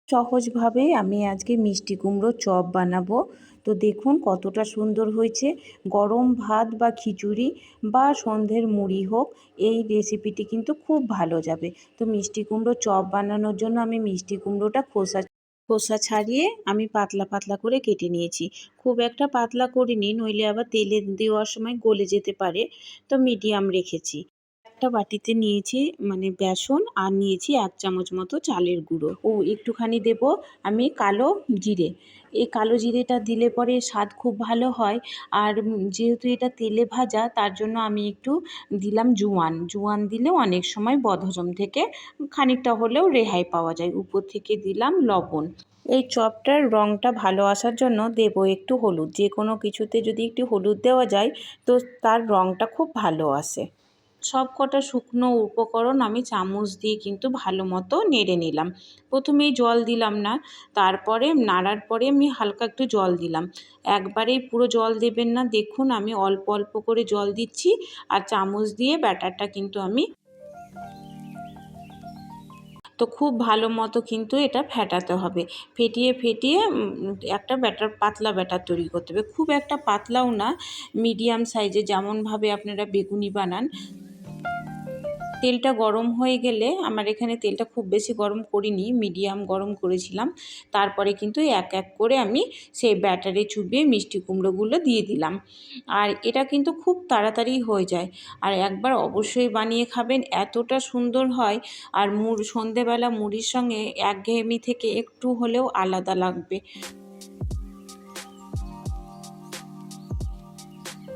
সহজভাবেই আমি আজকে মিষ্টি কুমড়োর চপ বানাবো। তো দেখুন কতটা সুন্দর হয়েছে। গরম ভাত বা খিচুড়ি বা সন্ধ্যের মুড়ি হোক, এই রেসিপিটি কিন্তু খুব ভালো যাবে। তো মিষ্টি কুমড়োর চপ বানানোর জন্য আমি মিষ্টি কুমড়োটা খোসা খোসা ছাড়িয়ে আমি পাতলা পাতলা করে কেটে নিয়েছি। খুব একটা পাতলা করিনি, নইলে আবার তেলে দেওয়ার সময় গলে যেতে পারে। তো মিডিয়াম রেখেছি। একটা বাটিতে নিয়েছি বেসন, আর নিয়েছি 1 চামচ মতো চালের গুঁড়ো ও একটুখানি দেব আমি কালো জিরে। এই কালো জিরেটা দিলে পরে স্বাদ খুব ভালো হয়। আর যেহেতু এটা তেলে ভাজা, তার জন্য আমি একটু দিলাম জোয়ান। জোয়ান দিলেও অনেক সময় বদহজম থেকে খানিকটা হলেও রেহাই পাওয়া যায়। উপর থেকে দিলাম লবণ। এই চপটার রঙটা ভালো আসার জন্য দেব একটু হলুদ। যে কোনো কিছুতে যদি একটু হলুদ দেওয়া যায়, তো তার রঙটা খুব ভালো আসে। সব কটা শুকনো উপকরণ আমি চামচ দিয়ে কিন্তু ভালো মতো নেড়ে নিলাম। প্রথমেই জল দিলাম না, তারপরে নাড়ার পরে আমি হালকা একটু জল দিলাম। একবারেই পুরো জল দেবেন না, দেখুন আমি অল্প অল্প করে জল দিচ্ছি। আর চামচ দিয়ে ব্যাটারটা কিন্তু আমি তো খুব ভালো মতো কিন্তু এটা ফেটাতে হবে। ফেটিয়ে ফেটিয়ে একটা ব্যাটার, পাতলা ব্যাটার তৈরি করতে হবে। খুব একটা পাতলাও না, মিডিয়াম সাইজে, যেমনভাবে আপনারা বেগুনি বানান। তেলটা গরম হয়ে গেলে, আমার এখানে তেলটা খুব বেশি গরম করিনি, মিডিয়াম গরম করেছিলাম। তারপরে কিন্তু এক এক করে আমি সেই ব্যাটারে চুবিয়ে মিষ্টি কুমড়োগুলো দিয়ে দিলাম। আর এটা কিন্তু খুব তাড়াতাড়ি হয়ে যায়। আর একবার অবশ্যই বানিয়ে খাবেন, এতটা সুন্দর হয়। আর সন্ধেবেলা মুড়ির সঙ্গে একঘেয়েমি থেকে একটু হলেও আলাদা লাগবে।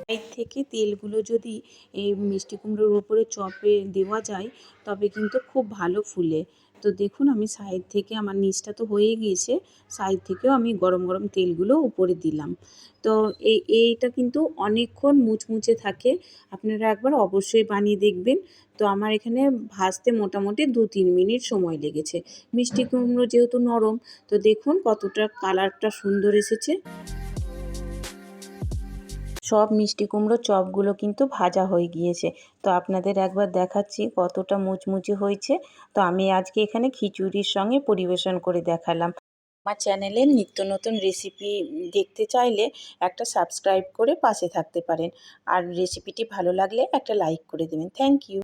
সাইড থেকে তেলগুলো যদি এই মিষ্টি কুমড়োর উপরে চপে দেওয়া যায়, তবে কিন্তু খুব ভালো ফুলে। তো দেখুন আমি সাইড থেকে, আমার নিচটা তো হয়ে গিয়েছে, সাইড থেকেও আমি গরম গরম তেলগুলো উপরে দিলাম। তো এইটা কিন্তু অনেকক্ষণ মুচমুচে থাকে। আপনারা একবার অবশ্যই বানিয়ে দেখবেন। তো আমার এখানে ভাজতে মোটামুটি 2-3 মিনিট সময় লেগেছে। মিষ্টি কুমড়ো যেহেতু নরম, তো দেখুন কতটা কালারটা সুন্দর এসেছে। সব মিষ্টি কুমড়োর চপগুলো কিন্তু ভাজা হয়ে গিয়েছে। তো আপনাদের একবার দেখাচ্ছি কতটা মুচমুচে হয়েছে। তো আমি আজকে এখানে খিচুড়ির সঙ্গে পরিবেশন করে দেখালাম। আমার চ্যানেলের নিত্য নতুন রেসিপি দেখতে চাইলে একটা সাবস্ক্রাইব করে পাশে থাকতে পারেন। আর রেসিপিটি ভালো লাগলে একটা লাইক করে দেবেন। Thank you.